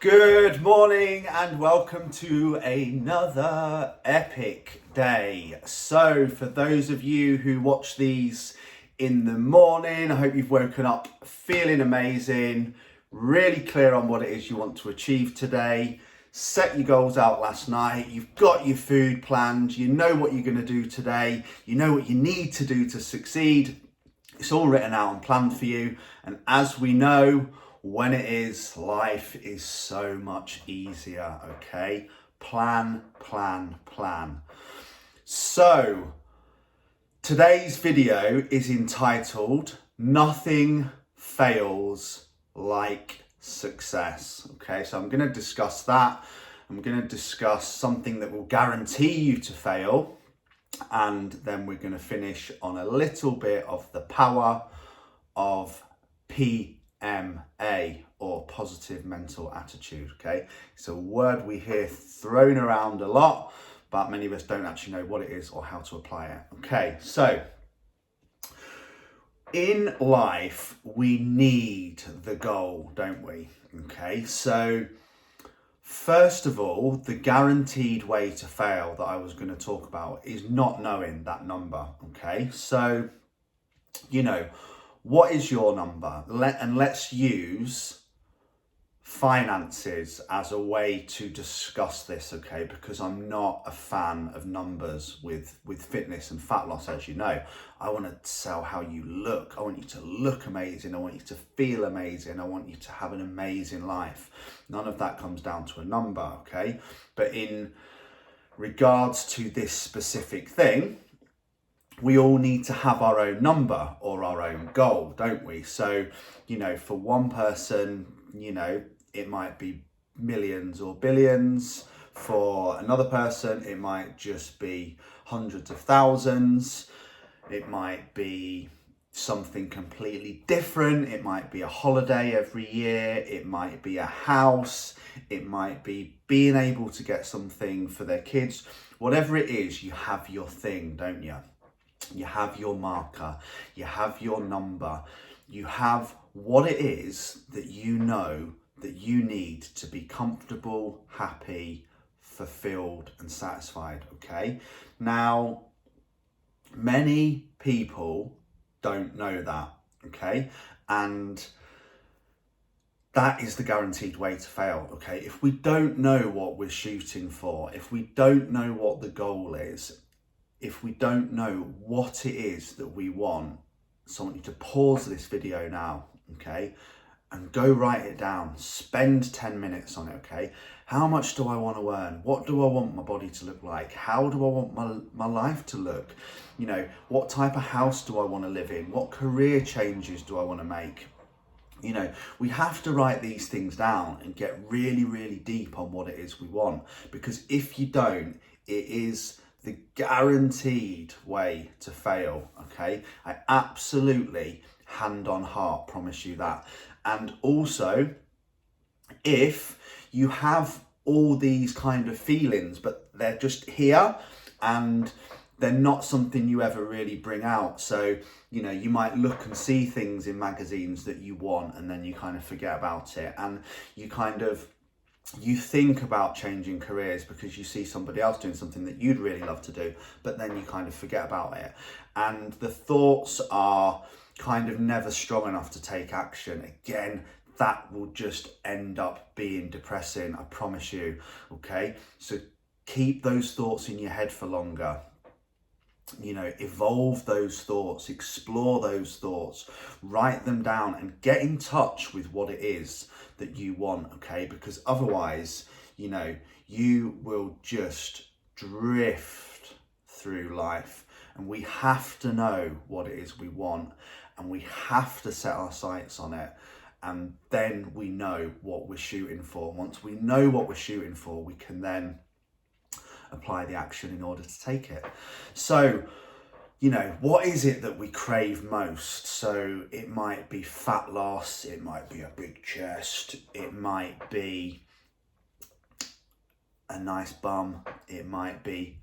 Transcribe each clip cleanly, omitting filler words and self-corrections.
Good morning and welcome to another epic day. So for those of you who watch these in the morning, I hope you've woken up feeling amazing, really clear on what it is you want to achieve today, set your goals out last night, you've got your food planned, you know what you're going to do today, you know what you need to do to succeed. It's all written out and planned for you, and as we know, when it is, life is so much easier, okay? Plan, plan, plan. So, today's video is entitled, Nothing Fails Like Success, okay? So I'm gonna discuss that. I'm gonna discuss something that will guarantee you to fail, and then we're gonna finish on a little bit of the power of PMA, or positive mental attitude, okay? It's a word we hear thrown around a lot, but many of us don't actually know what it is or how to apply it. Okay, so in life, we need the goal, don't we? Okay, so first of all, the guaranteed way to fail that I was going to talk about is not knowing that number, okay? So, what is your number? Let's use finances as a way to discuss this, okay? Because I'm not a fan of numbers with fitness and fat loss, as you know. I want to sell how you look. I want you to look amazing. I want you to feel amazing. I want you to have an amazing life. None of that comes down to a number, okay? But in regards to this specific thing, we all need to have our own number or our own goal, don't we? So, for one person, it might be millions or billions. For another person, it might just be hundreds of thousands. It might be something completely different. It might be a holiday every year. It might be a house. It might be being able to get something for their kids. Whatever it is, you have your thing, don't you? You have your marker, you have your number, you have what it is that you know that you need to be comfortable, happy, fulfilled and satisfied, okay? Now, many people don't know that, okay? And that is the guaranteed way to fail, okay? If we don't know what we're shooting for, if we don't know what the goal is, if we don't know what it is that we want, so I want you to pause this video now, okay? And go write it down. Spend 10 minutes on it, okay? How much do I want to earn? What do I want my body to look like? How do I want my life to look? What type of house do I want to live in? What career changes do I want to make? We have to write these things down and get really, really deep on what it is we want. Because if you don't, it is the guaranteed way to fail, okay? I absolutely, hand on heart, promise you that. And also, if you have all these kind of feelings, but they're just here and they're not something you ever really bring out. So, you might look and see things in magazines that you want and then you kind of forget about it. And you think about changing careers because you see somebody else doing something that you'd really love to do, but then you kind of forget about it. And the thoughts are kind of never strong enough to take action. Again, that will just end up being depressing, I promise you, okay? So keep those thoughts in your head for longer. Evolve those thoughts, explore those thoughts, write them down and get in touch with what it is that you want, okay? Because otherwise, you will just drift through life, and we have to know what it is we want and we have to set our sights on it, and then we know what we're shooting for. Once we know what we're shooting for, we can then apply the action in order to take it. So, what is it that we crave most? So it might be fat loss, it might be a big chest, it might be a nice bum, it might be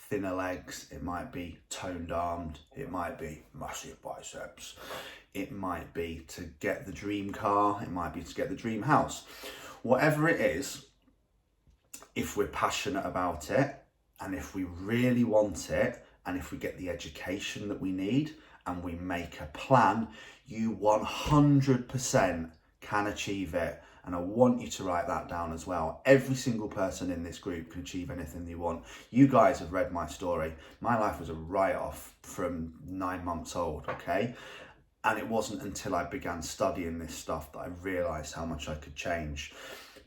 thinner legs, it might be toned armed, it might be massive biceps, it might be to get the dream car, it might be to get the dream house. whatever it is, if we're passionate about it, and if we really want it, and if we get the education that we need, and we make a plan, you 100% can achieve it. And I want you to write that down as well. Every single person in this group can achieve anything they want. You guys have read my story. My life was a write-off from 9 months old, okay? And it wasn't until I began studying this stuff that I realised how much I could change.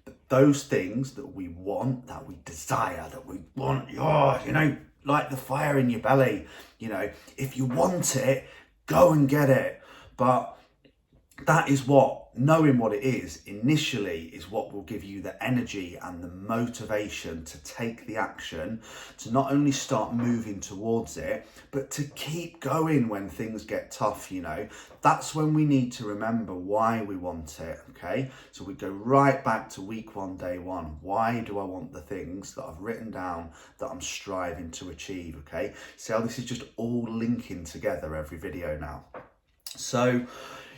But those things that we want, that we desire, that we want, like the fire in your belly, if you want it, go and get it. But that is knowing what it is initially is what will give you the energy and the motivation to take the action, to not only start moving towards it, but to keep going when things get tough, That's when we need to remember why we want it, okay? So we go right back to week 1, day 1. Why do I want the things that I've written down that I'm striving to achieve, okay? See how this is just all linking together every video now. So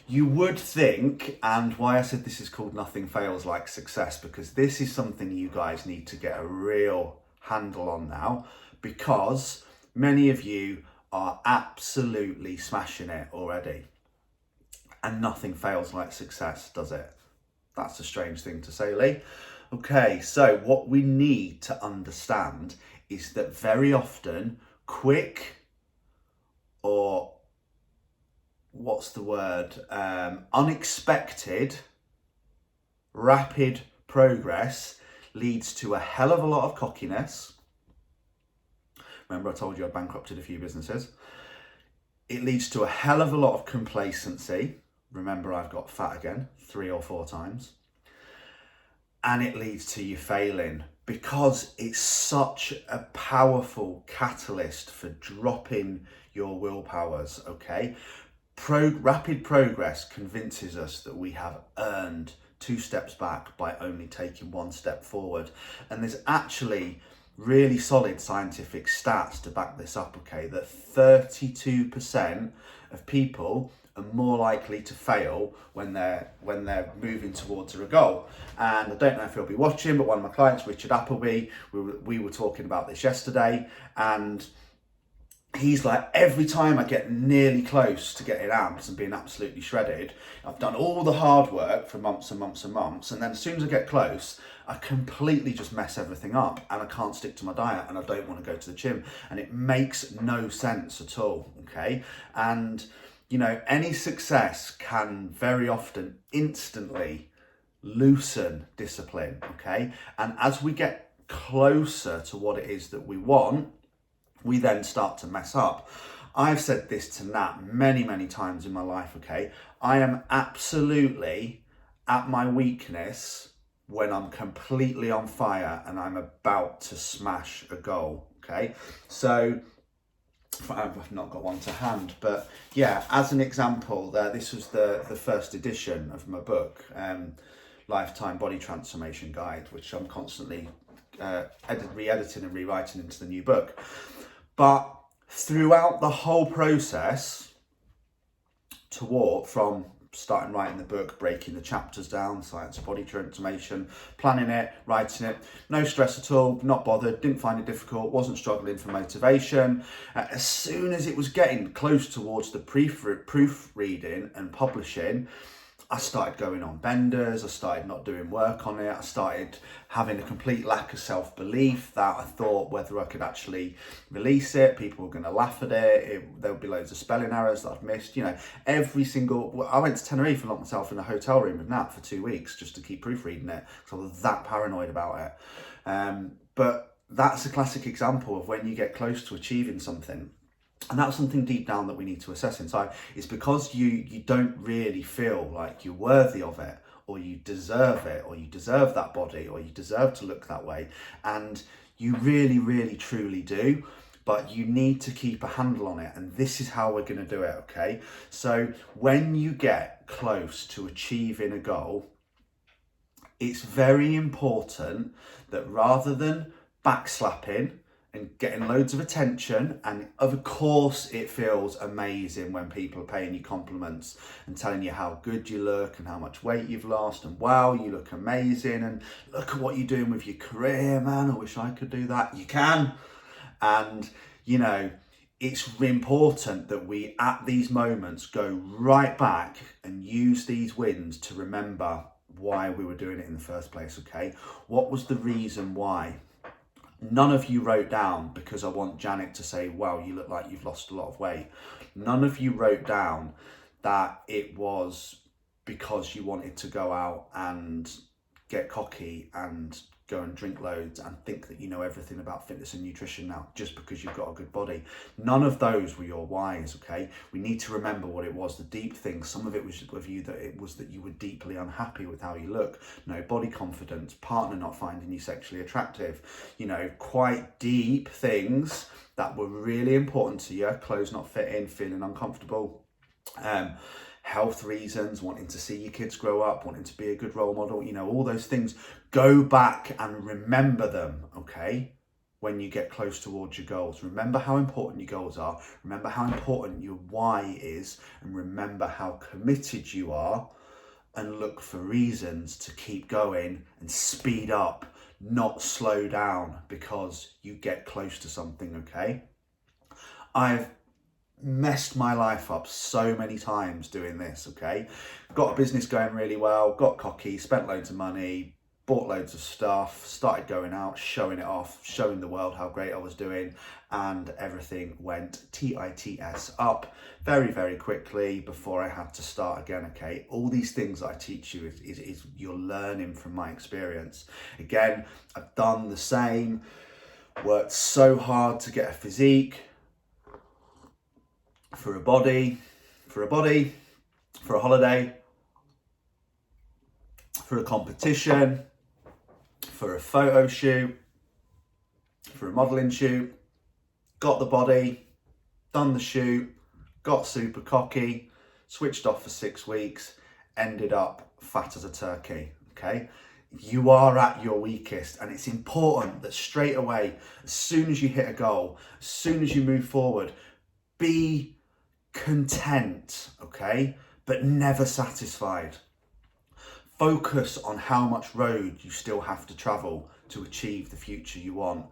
you would think, and why I said this is called Nothing Fails Like Success, because this is something you guys need to get a real handle on now, because many of you are absolutely smashing it already. And nothing fails like success, does it? That's a strange thing to say, Lee. Okay, so what we need to understand is that very often quick, or unexpected, rapid progress leads to a hell of a lot of cockiness. Remember I told you I bankrupted a few businesses. It leads to a hell of a lot of complacency. Remember, I've got fat again 3 or 4 times. And it leads to you failing, because it's such a powerful catalyst for dropping your willpowers, okay? Rapid progress convinces us that we have earned 2 steps back by only taking 1 step forward. And there's actually really solid scientific stats to back this up, okay? That 32% of people are more likely to fail when they're moving towards a goal. And I don't know if you'll be watching, but one of my clients, Richard Appleby, we were talking about this yesterday, and he's like, every time I get nearly close to getting amped and being absolutely shredded, I've done all the hard work for months and months and months, and then as soon as I get close, I completely just mess everything up, and I can't stick to my diet, and I don't want to go to the gym, and it makes no sense at all, okay? And any success can very often instantly loosen discipline, okay? And as we get closer to what it is that we want, we then start to mess up. I've said this to Nat many, many times in my life, okay? I am absolutely at my weakness when I'm completely on fire and I'm about to smash a goal, okay? So I've not got one to hand, but yeah, as an example, this was the first edition of my book, Lifetime Body Transformation Guide, which I'm constantly re-editing and rewriting into the new book. But throughout the whole process, from starting writing the book, breaking the chapters down, science of body transformation, planning it, writing it, no stress at all, not bothered, didn't find it difficult, wasn't struggling for motivation. As soon as it was getting close towards the proofreading and publishing, I started going on benders, I started not doing work on it, I started having a complete lack of self-belief that I thought whether I could actually release it, people were going to laugh at it, there would be loads of spelling errors that I'd missed, I went to Tenerife and locked myself in a hotel room with Nat for 2 weeks just to keep proofreading it, because I was that paranoid about it. But that's a classic example of when you get close to achieving something. And that's something deep down that we need to assess inside. It's because you don't really feel like you're worthy of it, or you deserve it, or you deserve that body, or you deserve to look that way. And you really, really, truly do. But you need to keep a handle on it. And this is how we're going to do it, okay? So when you get close to achieving a goal, it's very important that rather than backslapping and getting loads of attention, and of course it feels amazing when people are paying you compliments and telling you how good you look and how much weight you've lost, and wow, you look amazing, and look at what you're doing with your career, man, I wish I could do that. You can. And you know, it's important that we at these moments go right back and use these wins to remember why we were doing it in the first place. Okay, what was the reason why? None of you wrote down because I want Janet to say, wow, you look like you've lost a lot of weight. None of you wrote down that it was because you wanted to go out and get cocky and go and drink loads and think that you know everything about fitness and nutrition now just because you've got a good body. None of those were your whys, okay? We need to remember what it was, the deep things. Some of it was with you that it was that you were deeply unhappy with how you look, no body confidence, partner not finding you sexually attractive, you know, quite deep things that were really important to you, clothes not fitting, feeling uncomfortable, health reasons, wanting to see your kids grow up, wanting to be a good role model, you know, all those things. Go back and remember them, okay? When you get close towards your goals, remember how important your goals are, remember how important your why is, and remember how committed you are, and look for reasons to keep going and speed up, not slow down because you get close to something, okay? I've messed my life up so many times doing this, okay? Got a business going really well, got cocky, spent loads of money, bought loads of stuff, started going out, showing it off, showing the world how great I was doing, and everything went tits up very, very quickly before I had to start again, okay? All these things that I teach you is you're learning from my experience. Again, I've done the same, worked so hard to get a physique, for a body, for a holiday, for a competition, for a photo shoot, for a modelling shoot, got the body, done the shoot, got super cocky, switched off for 6 weeks, ended up fat as a turkey, okay? You are at your weakest, and it's important that straight away, as soon as you hit a goal, as soon as you move forward, be content, okay, but never satisfied. Focus on how much road you still have to travel to achieve the future you want,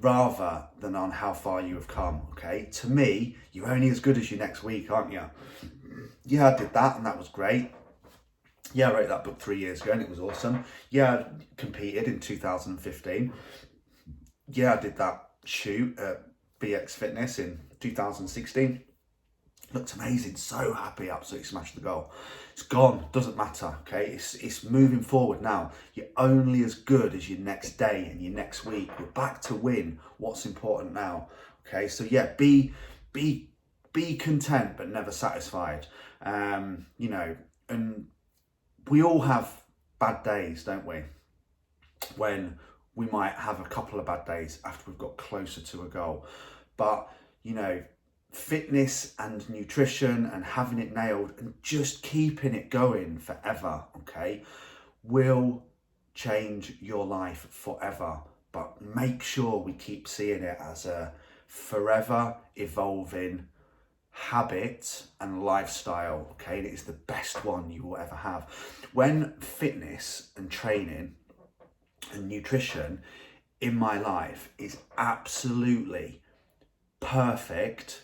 rather than on how far you have come, okay? To me, you're only as good as your next week, aren't you? Yeah, I did that and that was great. Yeah, I wrote that book 3 years ago and it was awesome. Yeah, I competed in 2015. Yeah, I did that shoot at BX Fitness in 2016. Looked amazing, so happy, absolutely smashed the goal. It's gone, doesn't matter, okay? It's moving forward now. You're only as good as your next day and your next week. We're back to win. What's important now, okay? So yeah, be content but never satisfied. You know, and we all have bad days, don't we? When we might have a couple of bad days after we've got closer to a goal. But, you know, fitness and nutrition and having it nailed and just keeping it going forever, okay, will change your life forever. But make sure we keep seeing it as a forever evolving habit and lifestyle, okay? And it is the best one you will ever have. When fitness and training and nutrition in my life is absolutely perfect,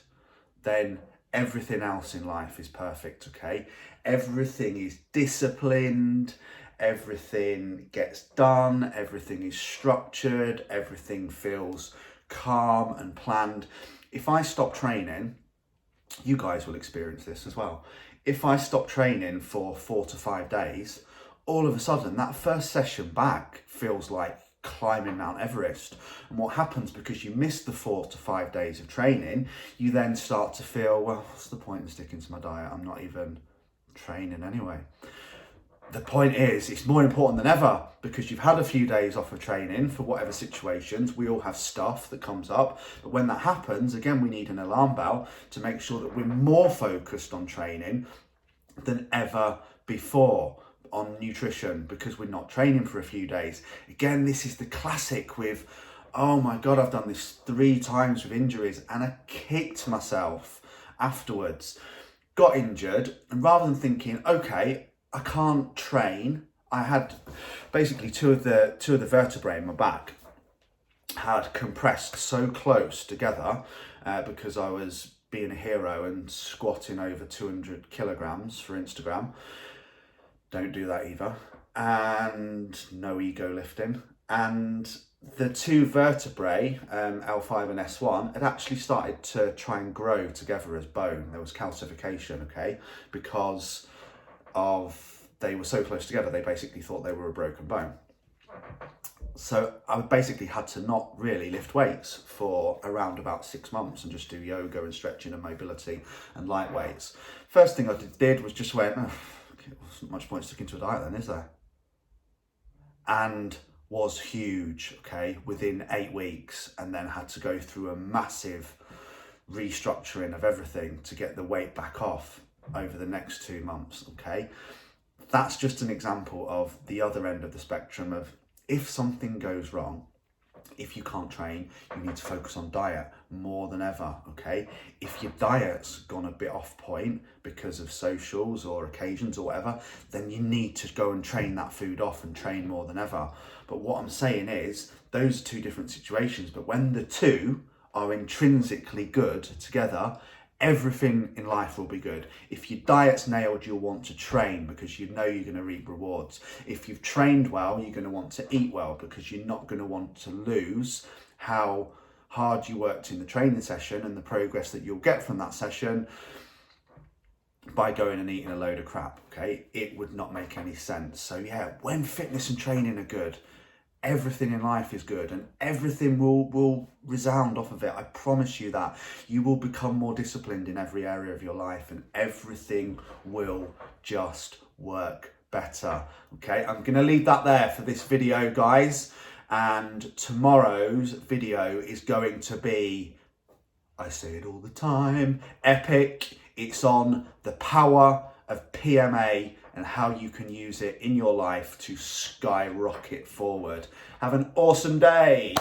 then everything else in life is perfect, okay? Everything is disciplined, everything gets done, everything is structured, everything feels calm and planned. If I stop training, you guys will experience this as well. If I stop training for 4 to 5 days, all of a sudden that first session back feels like climbing Mount Everest. And what happens, because you miss the 4 to 5 days of training, you then start to feel, well, what's the point in sticking to my diet? I'm not even training anyway. The point is, it's more important than ever, because you've had a few days off of training for whatever situations. We all have stuff that comes up, but when that happens, again, we need an alarm bell to make sure that we're more focused on training than ever before, on nutrition, because we're not training for a few days. Again, this is the classic with oh my God, I've done this 3 times with injuries, and I kicked myself afterwards. Got injured, and rather than thinking, okay, I can't train, I had basically two of the vertebrae in my back had compressed so close together because I was being a hero and squatting over 200 kilograms for Instagram. Don't do that either. And no ego lifting. And the 2 vertebrae, L5 and S1, had actually started to try and grow together as bone. There was calcification, okay, because they were so close together, they basically thought they were a broken bone. So I basically had to not really lift weights for around about 6 months and just do yoga and stretching and mobility and light weights. First thing I did was just went, oh, okay, wasn't much point sticking to a diet then, is there? And was huge, okay, within 8 weeks, and then had to go through a massive restructuring of everything to get the weight back off over the next 2 months, okay? That's just an example of the other end of the spectrum of, if something goes wrong, if you can't train, you need to focus on diet more than ever, okay? If your diet's gone a bit off point because of socials or occasions or whatever, then you need to go and train that food off and train more than ever. But what I'm saying is, those are 2 different situations, but when the 2 are intrinsically good together, everything in life will be good. If your diet's nailed, you'll want to train because you know you're going to reap rewards. If you've trained well, you're going to want to eat well because you're not going to want to lose how hard you worked in the training session and the progress that you'll get from that session by going and eating a load of crap, okay? It would not make any sense. So yeah, when fitness and training are good, everything in life is good and everything will resound off of it. I promise you that. You will become more disciplined in every area of your life and everything will just work better. Okay, I'm going to leave that there for this video, guys. And tomorrow's video is going to be, I say it all the time, epic. It's on the power of PMA and how you can use it in your life to skyrocket forward. Have an awesome day.